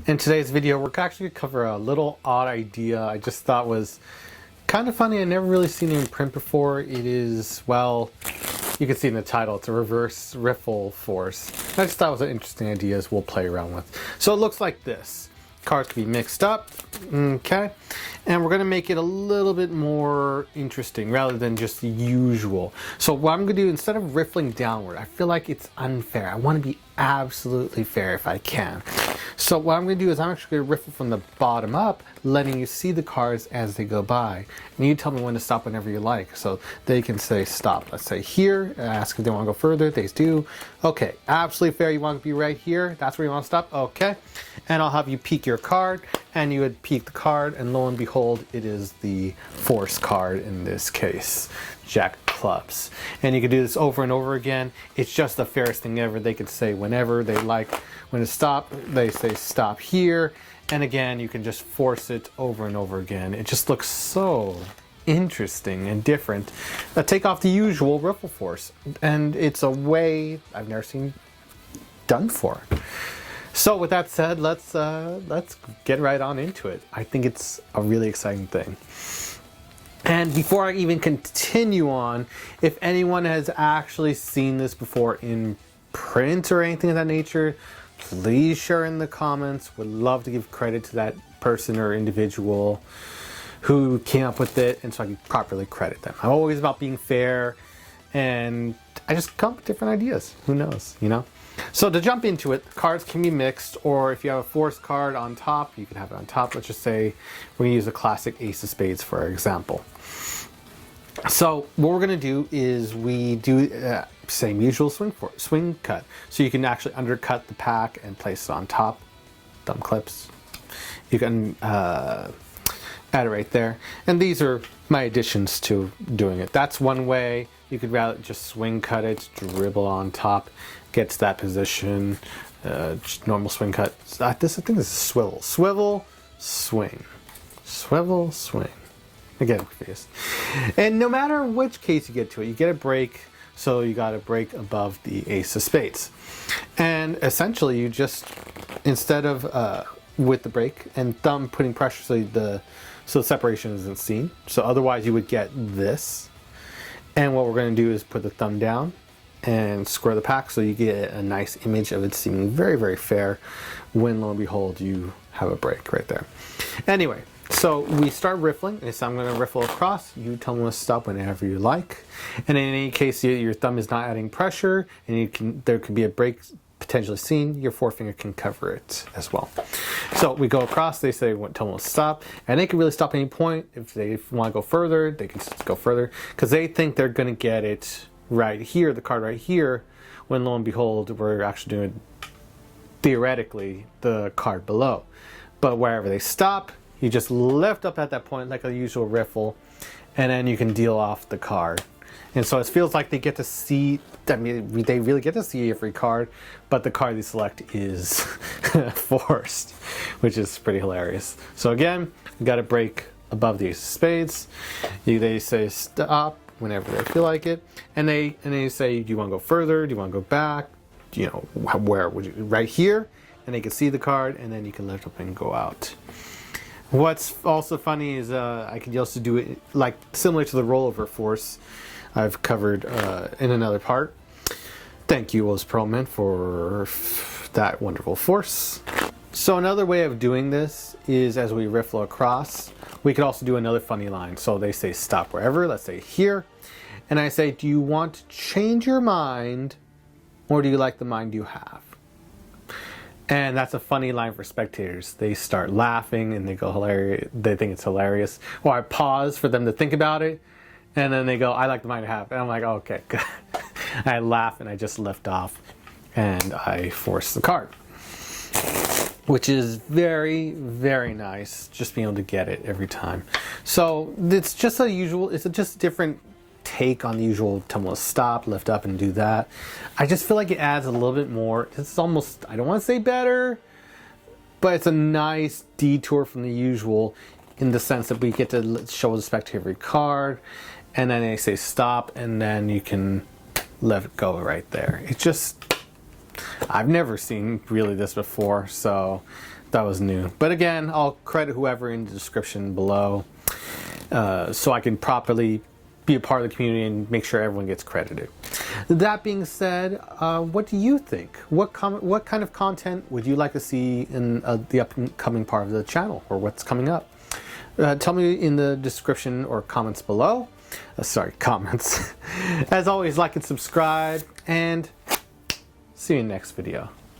In today's video, we're actually going to cover a little odd idea I just thought was kind of funny. I never really seen it in print before. It is, well, you can see in the title, it's a reverse riffle force. I just thought it was an interesting idea as we'll play around with. So it looks like this. Cards can be mixed up, okay? And we're going to make it a little bit more interesting rather than just the usual. So what I'm going to do, instead of riffling downward, I feel like it's unfair. I want to be absolutely fair if I can. So what I'm going to do is I'm actually going to riffle from the bottom up, letting you see the cards as they go by. And you tell me when to stop whenever you like. So they can say stop. Let's say here, ask if they want to go further. They do. Okay, absolutely fair. You want to be right here. That's where you want to stop. Okay. And I'll have you peek your card, and you would peek the card, and lo and behold, it is the force card in this case, Jack of Clubs. And you can do this over and over again. It's just the fairest thing ever. They can say whenever they like when to stop, they say stop here, and again, you can just force it over and over again. It just looks so interesting and different. Take off the usual riffle force, and it's a way I've never seen done for. So with that said, let's get right on into it. I think it's a really exciting thing. And before I even continue on, if anyone has actually seen this before in print or anything of that nature, please share in the comments. Would love to give credit to that person or individual who came up with it, and so I can properly credit them. I'm always about being fair, and I just come up with different ideas. Who knows, you know? So to jump into it, cards can be mixed, or if you have a force card on top, you can have it on top. Let's just say we're going to use a classic Ace of Spades for example. So what we're going to do is we do same usual swing cut. So you can actually undercut the pack and place it on top. Thumb clips. You can add it right there. And these are my additions to doing it. That's one way. You could rather just swing cut it, dribble on top, get to that position, just normal swing cut. I think this is swivel. Swivel, swing. Swivel, swing. Again, confused. And no matter which case you get to it, you get a break. So you got a break above the Ace of Spades. And essentially you just, instead of with the break and thumb putting pressure so the separation isn't seen. So otherwise you would get this. And what we're going to do is put the thumb down and square the pack so you get a nice image of it seeming very, very fair when lo and behold you have a break right there. Anyway, so we start riffling, and so I'm going to riffle across. You tell me to stop whenever you like. And in any case your thumb is not adding pressure, and there could be a break potentially seen, your forefinger can cover it as well. So we go across, they say tell them to stop, and they can really stop at any point. If they want to go further, they can go further, because they think they're going to get it right here, the card right here, when lo and behold we're actually doing theoretically the card below. But wherever they stop, you just lift up at that point like a usual riffle, and then you can deal off the card. And so it feels like they get to see, I mean, they really get to see every card, but the card they select is forced, which is pretty hilarious. So again, you got to break above the Ace of Spades. They say stop whenever they feel like it, and they say, do you want to go further? Do you want to go back? You know, where would you? Right here, and they can see the card, and then you can lift up and go out. What's also funny is I could also do it like similar to the rollover force I've covered in another part. Thank you, Oz Perlman, for that wonderful force. So another way of doing this is as we riffle across, we could also do another funny line. So they say stop wherever, let's say here, and I say, do you want to change your mind, or do you like the mind you have? And that's a funny line for spectators. They start laughing and they go hilarious. They think it's hilarious. Or I pause for them to think about it, and then they go, I like the mind I have. And I'm like, oh, okay, good. I laugh and I just lift off and I force the card, which is very, very nice. Just being able to get it every time. So it's just a usual, it's just a different take on the usual tumble stop, lift up, and do that. I just feel like it adds a little bit more. It's almost, I don't want to say better, but it's a nice detour from the usual in the sense that we get to show the spectator every card, and then they say stop, and then you can let it go right there. It's just, I've never seen really this before, so that was new. But again, I'll credit whoever in the description below so I can properly be a part of the community and make sure everyone gets credited. That being said, what do you think? What kind of content would you like to see in the upcoming part of the channel, or what's coming up? Tell me in the description or comments below. Sorry, comments. As always, like and subscribe, and see you in the next video.